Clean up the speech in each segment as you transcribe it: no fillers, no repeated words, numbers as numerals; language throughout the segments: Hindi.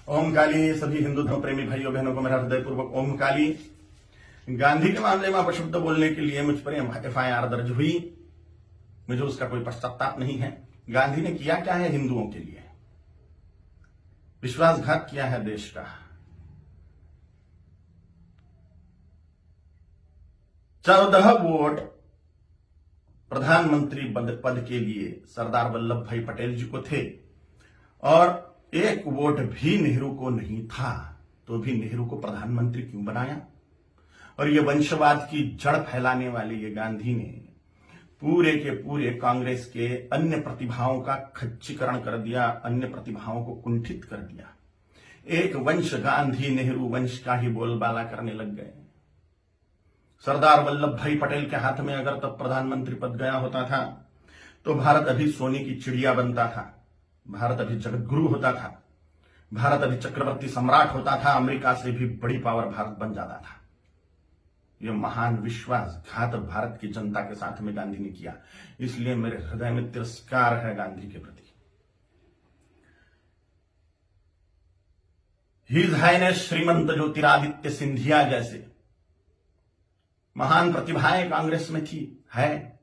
ओम काली। सभी हिंदू धर्म प्रेमी भाइयों बहनों को मेरा हृदयपूर्वक ओम काली। गांधी के मामले में अपशब्द बोलने के लिए मुझ पर FIR दर्ज हुई। मुझे उसका कोई पश्चाताप नहीं है। गांधी ने किया क्या है हिंदुओं के लिए? विश्वासघात किया है देश का। 14 वोट प्रधानमंत्री पद के लिए सरदार वल्लभ भाई पटेल जी को थे और 1 वोट भी नेहरू को नहीं था, तो भी नेहरू को प्रधानमंत्री क्यों बनाया? और ये वंशवाद की जड़ फैलाने वाले ये गांधी ने पूरे के पूरे कांग्रेस के अन्य प्रतिभाओं का खच्चीकरण कर दिया, अन्य प्रतिभाओं को कुंठित कर दिया। एक वंश गांधी नेहरू वंश का ही बोलबाला करने लग गए। सरदार वल्लभ भाई पटेल के हाथ में अगर तब प्रधानमंत्री पद गया होता था तो भारत अभी सोने की चिड़िया बनता था, भारत अभी जगतगुरु होता था, भारत अभी चक्रवर्ती सम्राट होता था, अमेरिका से भी बड़ी पावर भारत बन जाता था। यह महान विश्वासघात भारत की जनता के साथ में गांधी ने किया, इसलिए मेरे हृदय में तिरस्कार है गांधी के प्रति। हिज हाइनेस श्रीमंत ज्योतिरादित्य सिंधिया जैसे महान प्रतिभाएं कांग्रेस में थी, है,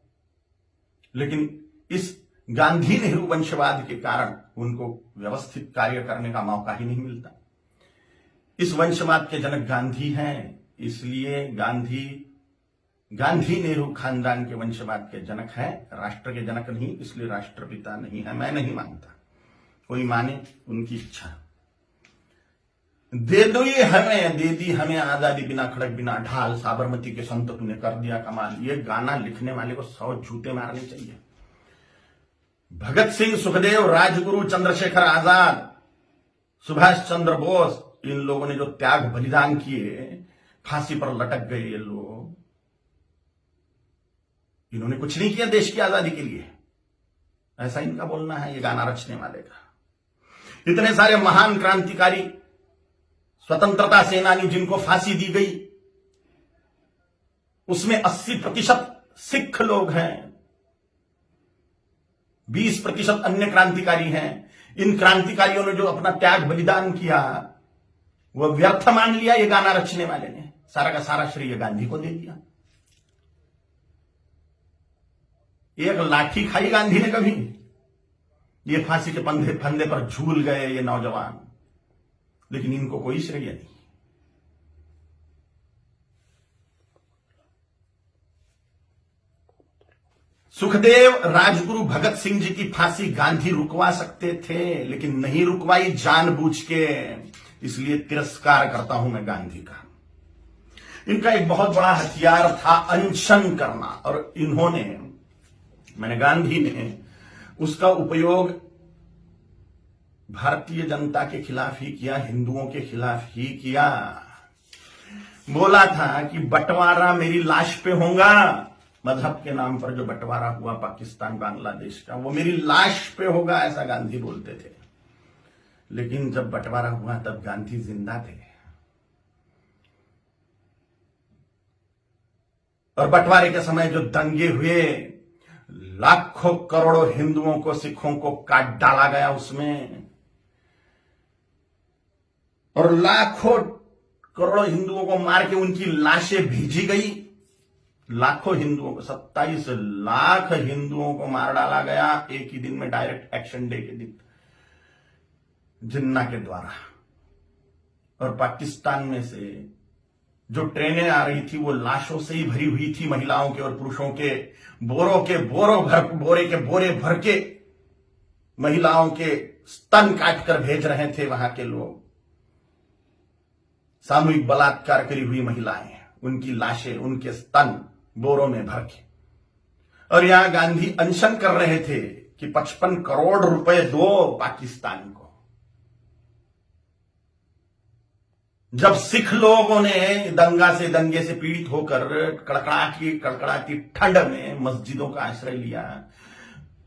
लेकिन इस गांधी नेहरू वंशवाद के कारण उनको व्यवस्थित कार्य करने का मौका ही नहीं मिलता। इस वंशवाद के जनक गांधी हैं, इसलिए गांधी नेहरू खानदान के वंशवाद के जनक हैं, राष्ट्र के जनक नहीं, इसलिए राष्ट्रपिता नहीं है। मैं नहीं मानता, कोई माने उनकी इच्छा। दे दी हमें आजादी, बिना खड़क बिना ढाल, साबरमती के संत तूने कर दिया कमाल। ये गाना लिखने वाले को 100 जूते मारने चाहिए। भगत सिंह, सुखदेव, राजगुरु, चंद्रशेखर आजाद, सुभाष चंद्र बोस, इन लोगों ने जो त्याग बलिदान किए, फांसी पर लटक गए ये लोग, इन्होंने कुछ नहीं किया देश की आजादी के लिए, ऐसा इनका बोलना है ये गाना रचने वाले का। इतने सारे महान क्रांतिकारी, स्वतंत्रता सेनानी जिनको फांसी दी गई, उसमें 80% सिख लोग हैं, 20% अन्य क्रांतिकारी हैं। इन क्रांतिकारियों ने जो अपना त्याग बलिदान किया वह व्यर्थ मान लिया ये गाना रचने वाले ने, सारा का सारा श्रेय गांधी को दे दिया। एक लाठी खाई गांधी ने कभी? ये फांसी के फंदे पर झूल गए ये नौजवान, लेकिन इनको कोई श्रेय नहीं। सुखदेव, राजगुरु, भगत सिंह जी की फांसी गांधी रुकवा सकते थे, लेकिन नहीं रुकवाई जानबूझ के, इसलिए तिरस्कार करता हूं मैं गांधी का। इनका एक बहुत बड़ा हथियार था अनशन करना, और गांधी ने उसका उपयोग भारतीय जनता के खिलाफ ही किया, हिंदुओं के खिलाफ ही किया। बोला था कि बंटवारा मेरी लाश पे होगा, मजहब के नाम पर जो बंटवारा हुआ पाकिस्तान बांग्लादेश का, वो मेरी लाश पे होगा, ऐसा गांधी बोलते थे। लेकिन जब बंटवारा हुआ तब गांधी जिंदा थे, और बंटवारे के समय जो दंगे हुए, लाखों करोड़ों हिंदुओं को, सिखों को काट डाला गया उसमें, और लाखों करोड़ों हिंदुओं को मार के उनकी लाशें भेजी गई। लाखों हिंदुओं को, 27 लाख हिंदुओं को मार डाला गया एक ही दिन में, डायरेक्ट एक्शन डे के दिन, जिन्ना के द्वारा। और पाकिस्तान में से जो ट्रेनें आ रही थी वो लाशों से ही भरी हुई थी, महिलाओं के और पुरुषों के, बोरे के बोरे भर के महिलाओं के स्तन काट कर भेज रहे थे वहां के लोग। सामूहिक बलात्कार करी हुई महिलाएं, उनकी लाशें, उनके स्तन बोरों में भर के। और यहां गांधी अनशन कर रहे थे कि 55 करोड़ रुपए दो पाकिस्तान को। जब सिख लोगों ने दंगे से पीड़ित होकर कड़कड़ाती ठंड में मस्जिदों का आश्रय लिया,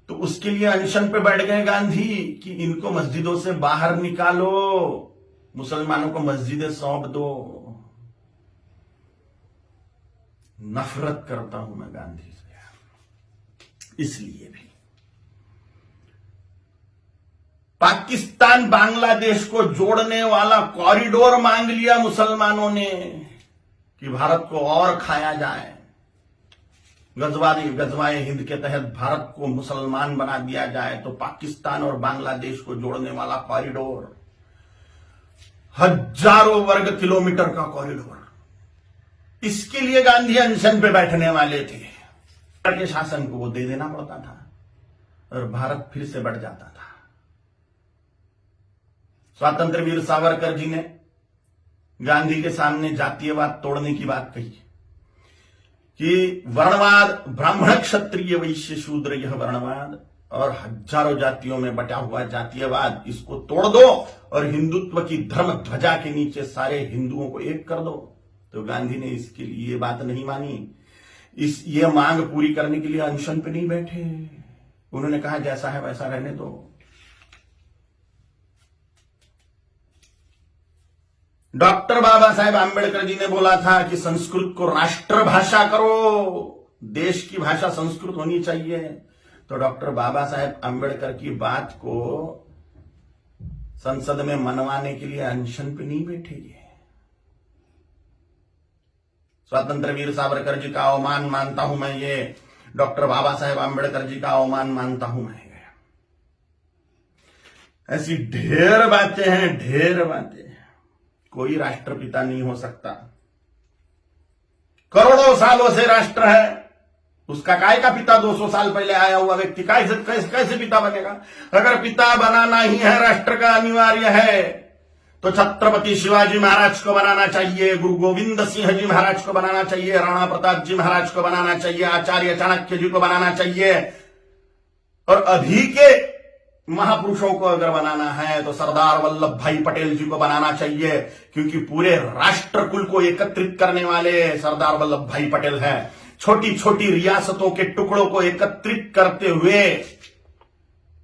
तो उसके लिए अनशन पे बैठ गए गांधी कि इनको मस्जिदों से बाहर निकालो, मुसलमानों को मस्जिदें सौंप दो। नफरत करता हूं मैं गांधी से, इसलिए भी पाकिस्तान बांग्लादेश को जोड़ने वाला कॉरिडोर मांग लिया मुसलमानों ने कि भारत को और खाया जाए। गजवाए हिंद के तहत भारत को मुसलमान बना दिया जाए, तो पाकिस्तान और बांग्लादेश को जोड़ने वाला कॉरिडोर, हजारों वर्ग किलोमीटर का कॉरिडोर, इसके लिए गांधी अनशन पे बैठने वाले थे। के शासन को वो दे देना पड़ता था और भारत फिर से बढ़ जाता था। स्वतंत्र वीर सावरकर जी ने गांधी के सामने जातीयवाद तोड़ने की बात कही कि वर्णवाद, ब्राह्मण क्षत्रिय वैश्य शूद्र, यह वर्णवाद और हजारों जातियों में बटा हुआ जातीयवाद, इसको तोड़ दो और हिंदुत्व की धर्म ध्वजा के नीचे सारे हिंदुओं को एक कर दो। तो गांधी ने इसके लिए ये बात नहीं मानी। ये मांग पूरी करने के लिए अनशन पे नहीं बैठे। उन्होंने कहा जैसा है वैसा रहने दो। डॉक्टर बाबा साहेब आंबेडकर जी ने बोला था कि संस्कृत को राष्ट्रभाषा करो, देश की भाषा संस्कृत होनी चाहिए। तो डॉक्टर बाबा साहेब आंबेडकर की बात को संसद में मनवाने के लिए अनशन पे नहीं बैठे। स्वतंत्र वीर सावरकर जी का अवमान मानता हूं मैं, ये डॉक्टर बाबा साहेब आंबेडकर जी का अवमान मानता हूं मैं। ऐसी ढेर बातें हैं, ढेर बातें। कोई राष्ट्रपिता नहीं हो सकता। करोड़ों सालों से राष्ट्र है, उसका काय का पिता 200 साल पहले आया हुआ व्यक्ति कैसे पिता बनेगा? अगर पिता बनाना ही है, राष्ट्र का अनिवार्य है, तो छत्रपति शिवाजी महाराज को बनाना चाहिए, गुरु गोविंद सिंह जी महाराज को बनाना चाहिए, राणा प्रताप जी महाराज को बनाना चाहिए, आचार्य चाणक्य जी को बनाना चाहिए। और अभी के महापुरुषों को अगर बनाना है तो सरदार वल्लभ भाई पटेल जी को बनाना चाहिए, क्योंकि पूरे राष्ट्र कुल को एकत्रित करने वाले सरदार वल्लभ भाई पटेल हैं। छोटी छोटी रियासतों के टुकड़ों को एकत्रित करते हुए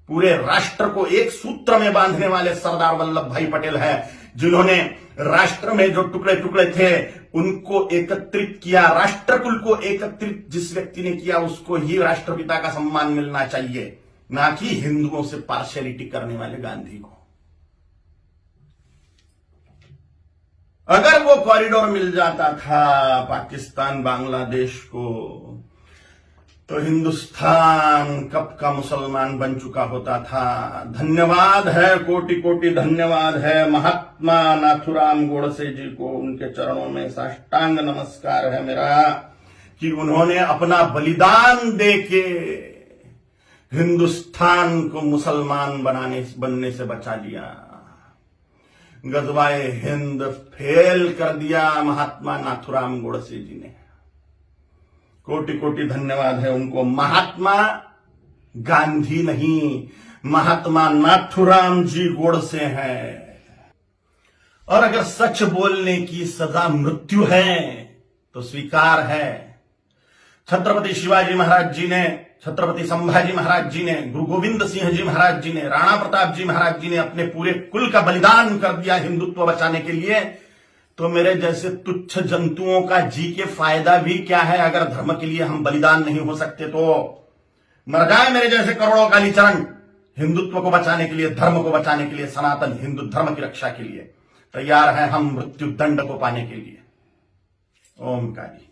पूरे राष्ट्र को एक सूत्र में बांधने वाले सरदार वल्लभ भाई पटेल हैं, जिन्होंने राष्ट्र में जो टुकड़े टुकड़े थे उनको एकत्रित किया। राष्ट्रकुल को एकत्रित जिस व्यक्ति ने किया उसको ही राष्ट्रपिता का सम्मान मिलना चाहिए, ना कि हिंदुओं से पार्शियलिटी करने वाले गांधी को। अगर वो कॉरिडोर मिल जाता था पाकिस्तान बांग्लादेश को, तो हिंदुस्तान कब का मुसलमान बन चुका होता था। धन्यवाद है, कोटि कोटि धन्यवाद है महात्मा नाथुराम गोडसे जी को, उनके चरणों में साष्टांग नमस्कार है मेरा कि उन्होंने अपना बलिदान देके हिंदुस्तान को मुसलमान बनने से बचा लिया। गजवाए हिंद फेल कर दिया महात्मा नाथुराम गोडसे जी ने। कोटि कोटि धन्यवाद है उनको। महात्मा गांधी नहीं, महात्मा नाथुराम जी गोडसे हैं। और अगर सच बोलने की सजा मृत्यु है तो स्वीकार है। छत्रपति शिवाजी महाराज जी ने, छत्रपति संभाजी महाराज जी ने, गुरु गोविंद सिंह जी महाराज जी ने, राणा प्रताप जी महाराज जी ने अपने पूरे कुल का बलिदान कर दिया हिंदुत्व बचाने के लिए। तो मेरे जैसे तुच्छ जंतुओं का जी के फायदा भी क्या है? अगर धर्म के लिए हम बलिदान नहीं हो सकते तो मर जाए मेरे जैसे करोड़ों कालीचरण, हिंदुत्व को बचाने के लिए, धर्म को बचाने के लिए, सनातन हिंदू धर्म की रक्षा के लिए तैयार है हम मृत्यु दंड को पाने के लिए। ओम काली।